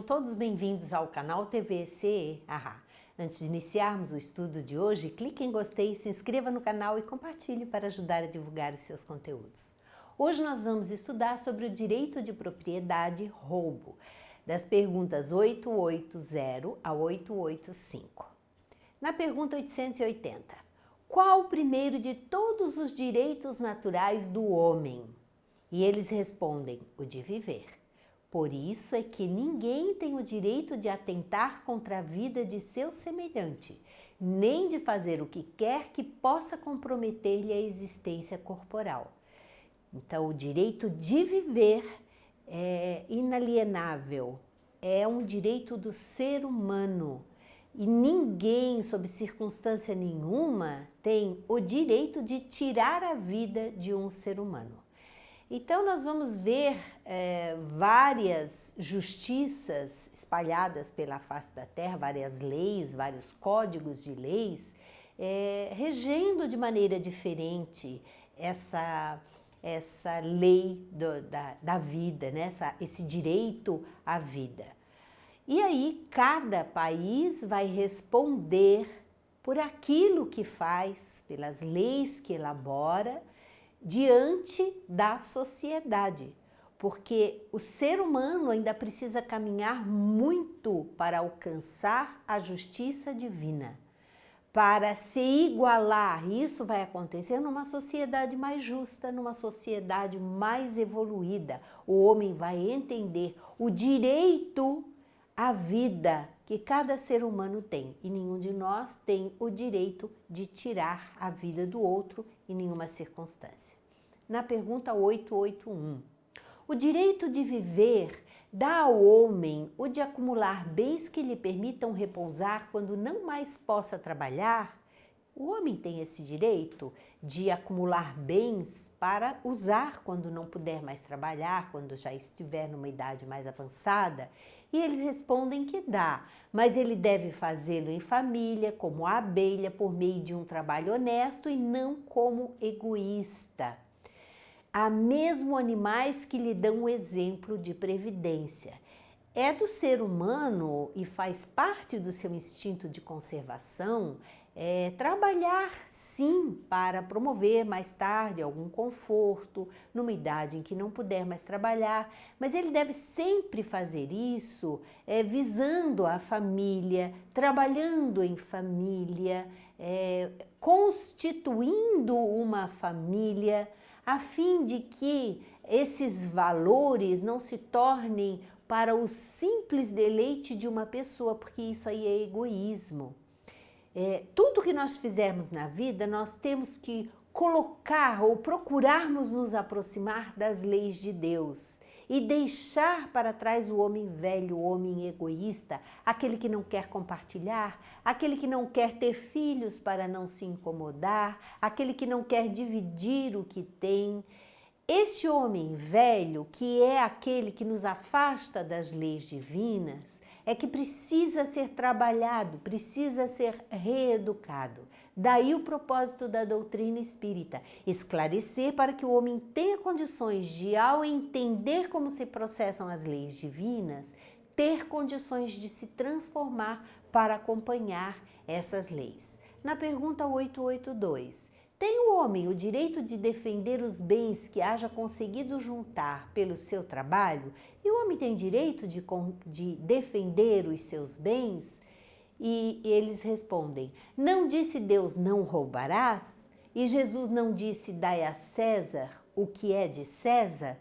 Sejam todos bem-vindos ao canal TVCE. Antes de iniciarmos o estudo de hoje, clique em gostei, se inscreva no canal e compartilhe para ajudar a divulgar os seus conteúdos. Hoje nós vamos estudar sobre o direito de propriedade roubo, das perguntas 880 a 885. Na pergunta 880, qual o primeiro de todos os direitos naturais do homem? E eles respondem, o de viver. Por isso é que ninguém tem o direito de atentar contra a vida de seu semelhante, nem de fazer o que quer que possa comprometer-lhe a existência corporal. Então, o direito de viver é inalienável, é um direito do ser humano. E ninguém, sob circunstância nenhuma, tem o direito de tirar a vida de um ser humano. Então, nós vamos ver várias justiças espalhadas pela face da terra, várias leis, vários códigos de leis, regendo de maneira diferente essa lei da vida, né? Esse direito à vida. E aí, cada país vai responder por aquilo que faz, pelas leis que elabora, diante da sociedade, porque o ser humano ainda precisa caminhar muito para alcançar a justiça divina, para se igualar. Isso vai acontecer numa sociedade mais justa, numa sociedade mais evoluída. O homem vai entender o direito à vida que cada ser humano tem, e nenhum de nós tem o direito de tirar a vida do outro em nenhuma circunstância. Na pergunta 881, o direito de viver dá ao homem o de acumular bens que lhe permitam repousar quando não mais possa trabalhar? O homem tem esse direito de acumular bens para usar quando não puder mais trabalhar, quando já estiver numa idade mais avançada? E eles respondem que dá, mas ele deve fazê-lo em família, como a abelha, por meio de um trabalho honesto e não como egoísta. Há mesmo animais que lhe dão o exemplo de previdência. É do ser humano e faz parte do seu instinto de conservação trabalhar sim para promover mais tarde algum conforto, numa idade em que não puder mais trabalhar, mas ele deve sempre fazer isso visando a família, trabalhando em família, constituindo uma família, a fim de que esses valores não se tornem para o simples deleite de uma pessoa, porque isso aí é egoísmo. Tudo que nós fizermos na vida, nós temos que colocar ou procurarmos nos aproximar das leis de Deus e deixar para trás o homem velho, o homem egoísta, aquele que não quer compartilhar, aquele que não quer ter filhos para não se incomodar, aquele que não quer dividir o que tem. Esse homem velho, que é aquele que nos afasta das leis divinas, é que precisa ser trabalhado, precisa ser reeducado. Daí o propósito da doutrina espírita, esclarecer para que o homem tenha condições de, ao entender como se processam as leis divinas, ter condições de se transformar para acompanhar essas leis. Na pergunta 882, tem o homem o direito de defender os bens que haja conseguido juntar pelo seu trabalho? E o homem tem direito de defender os seus bens? E eles respondem, não disse Deus não roubarás? E Jesus não disse dai a César o que é de César?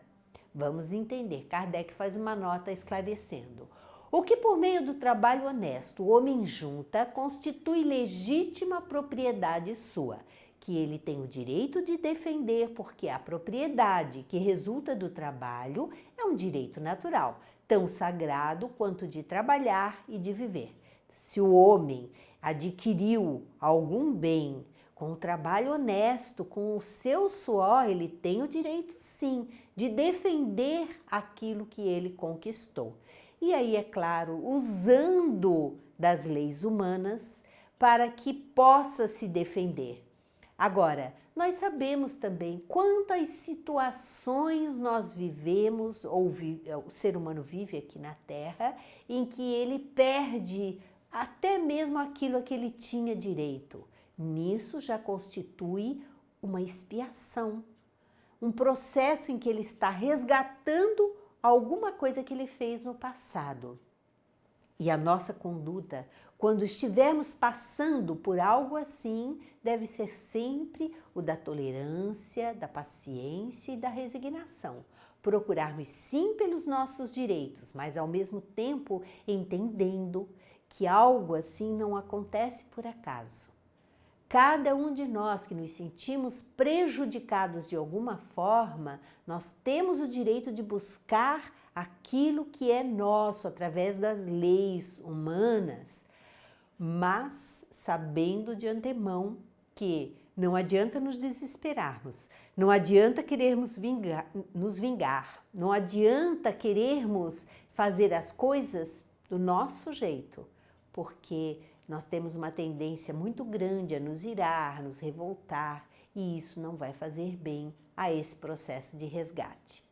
Vamos entender, Kardec faz uma nota esclarecendo. O que por meio do trabalho honesto o homem junta constitui legítima propriedade sua, que ele tem o direito de defender, porque a propriedade que resulta do trabalho é um direito natural, tão sagrado quanto de trabalhar e de viver. Se o homem adquiriu algum bem com o trabalho honesto, com o seu suor, ele tem o direito sim de defender aquilo que ele conquistou. E aí, é claro, usando das leis humanas para que possa se defender. Agora, nós sabemos também quantas situações nós vivemos, ou o ser humano vive aqui na Terra, em que ele perde até mesmo aquilo a que ele tinha direito. Nisso já constitui uma expiação, um processo em que ele está resgatando alguma coisa que ele fez no passado. E a nossa conduta, quando estivermos passando por algo assim, deve ser sempre o da tolerância, da paciência e da resignação. Procurarmos sim pelos nossos direitos, mas ao mesmo tempo entendendo que algo assim não acontece por acaso. Cada um de nós que nos sentimos prejudicados de alguma forma, nós temos o direito de buscar aquilo que é nosso através das leis humanas, mas sabendo de antemão que não adianta nos desesperarmos, não adianta querermos nos vingar, não adianta querermos fazer as coisas do nosso jeito, porque nós temos uma tendência muito grande a nos irar, nos revoltar, e isso não vai fazer bem a esse processo de resgate.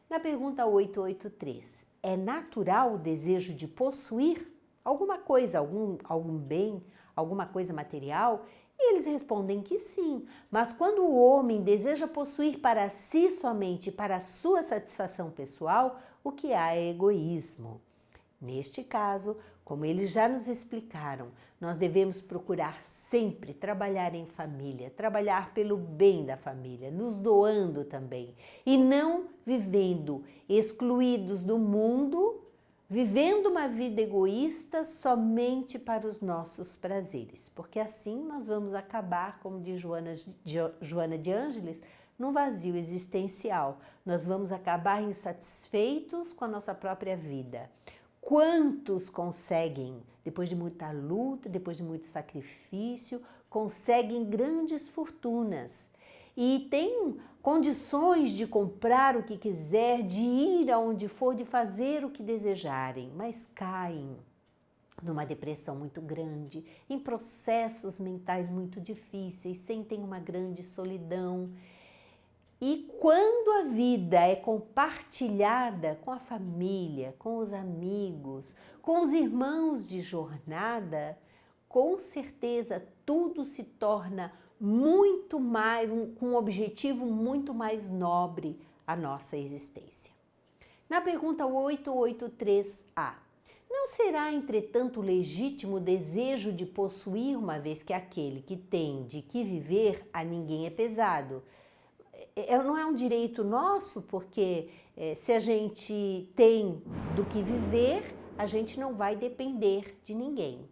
Na pergunta 883, é natural o desejo de possuir alguma coisa, algum bem, alguma coisa material? E eles respondem que sim, mas quando o homem deseja possuir para si somente, para a sua satisfação pessoal, o que há é egoísmo. Neste caso, como eles já nos explicaram, nós devemos procurar sempre trabalhar em família, trabalhar pelo bem da família, nos doando também, e não vivendo excluídos do mundo, vivendo uma vida egoísta somente para os nossos prazeres, porque assim nós vamos acabar, como diz Joana de Ângeles, num vazio existencial. Nós vamos acabar insatisfeitos com a nossa própria vida. Quantos conseguem, depois de muita luta, depois de muito sacrifício, conseguem grandes fortunas e têm condições de comprar o que quiser, de ir aonde for, de fazer o que desejarem, mas caem numa depressão muito grande, em processos mentais muito difíceis, sentem uma grande solidão. E quando a vida é compartilhada com a família, com os amigos, com os irmãos de jornada, com certeza tudo se torna muito mais, com um objetivo muito mais nobre a nossa existência. Na pergunta 883A, não será, entretanto, legítimo o desejo de possuir, uma vez que aquele que tem de que viver a ninguém é pesado? Não é um direito nosso, porque se a gente tem do que viver, a gente não vai depender de ninguém.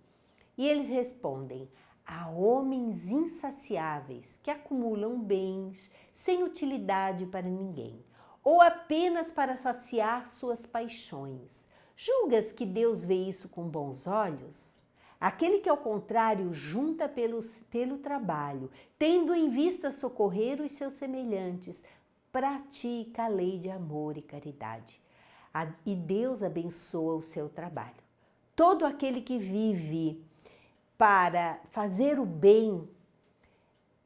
E eles respondem, há homens insaciáveis que acumulam bens sem utilidade para ninguém, ou apenas para saciar suas paixões. Julgas que Deus vê isso com bons olhos? Aquele que, ao contrário, junta pelo trabalho, tendo em vista socorrer os seus semelhantes, pratica a lei de amor e caridade. E Deus abençoa o seu trabalho. Todo aquele que vive para fazer o bem,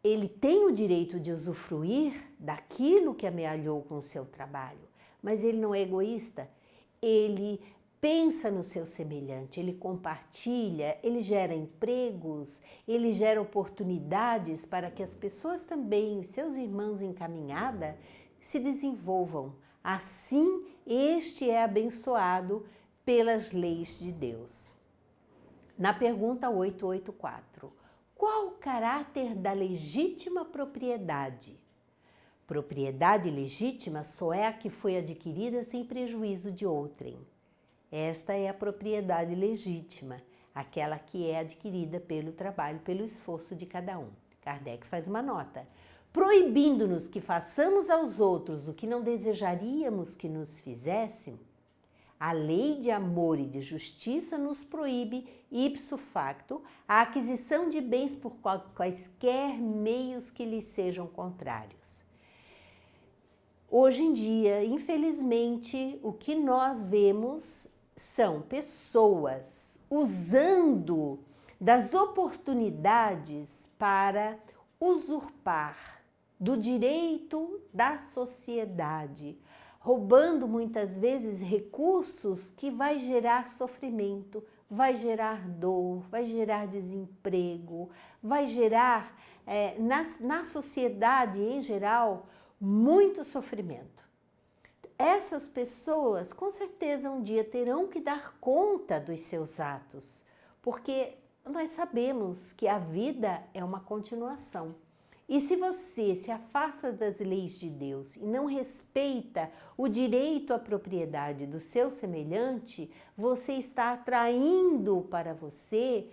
ele tem o direito de usufruir daquilo que amealhou com o seu trabalho, mas ele não é egoísta, ele pensa no seu semelhante, ele compartilha, ele gera empregos, ele gera oportunidades para que as pessoas também, os seus irmãos em caminhada, se desenvolvam. Assim, este é abençoado pelas leis de Deus. Na pergunta 884, qual o caráter da legítima propriedade? Propriedade legítima só é a que foi adquirida sem prejuízo de outrem. Esta é a propriedade legítima, aquela que é adquirida pelo trabalho, pelo esforço de cada um. Kardec faz uma nota. Proibindo-nos que façamos aos outros o que não desejaríamos que nos fizessem, a lei de amor e de justiça nos proíbe, ipso facto, a aquisição de bens por quaisquer meios que lhes sejam contrários. Hoje em dia, infelizmente, o que nós vemos são pessoas usando das oportunidades para usurpar do direito da sociedade, roubando muitas vezes recursos que vai gerar sofrimento, vai gerar dor, vai gerar desemprego, vai gerar na sociedade em geral muito sofrimento. Essas pessoas com certeza um dia terão que dar conta dos seus atos, porque nós sabemos que a vida é uma continuação. E se você se afasta das leis de Deus e não respeita o direito à propriedade do seu semelhante, você está atraindo para você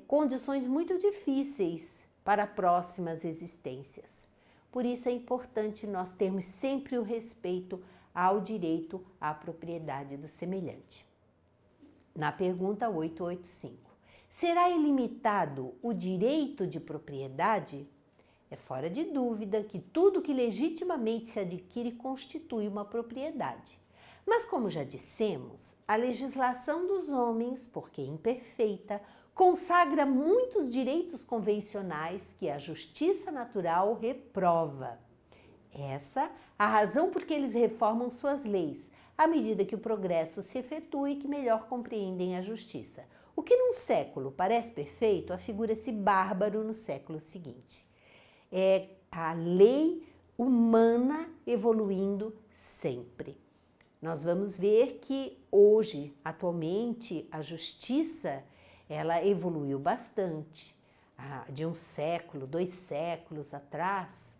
condições muito difíceis para próximas existências. Por isso é importante nós termos sempre o respeito ao direito à propriedade do semelhante. Na pergunta 885, será ilimitado o direito de propriedade? É fora de dúvida que tudo que legitimamente se adquire constitui uma propriedade. Mas como já dissemos, a legislação dos homens, porque imperfeita, consagra muitos direitos convencionais que a justiça natural reprova. Essa a razão por que eles reformam suas leis, à medida que o progresso se efetua e que melhor compreendem a justiça. O que num século parece perfeito, afigura-se bárbaro no século seguinte. É a lei humana evoluindo sempre. Nós vamos ver que hoje, atualmente, a justiça ela evoluiu bastante. De um século, 2 séculos atrás,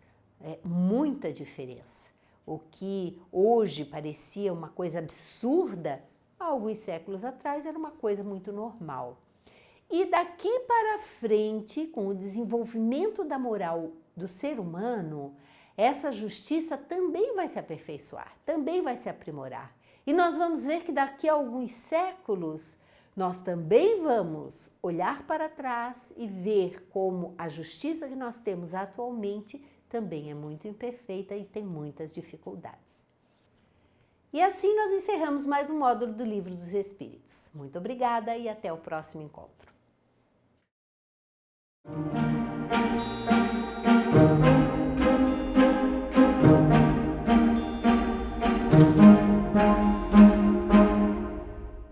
muita diferença. O que hoje parecia uma coisa absurda, há alguns séculos atrás era uma coisa muito normal. E daqui para frente, com o desenvolvimento da moral do ser humano, essa justiça também vai se aperfeiçoar, também vai se aprimorar. E nós vamos ver que daqui a alguns séculos, nós também vamos olhar para trás e ver como a justiça que nós temos atualmente também é muito imperfeita e tem muitas dificuldades. E assim nós encerramos mais um módulo do Livro dos Espíritos. Muito obrigada e até o próximo encontro.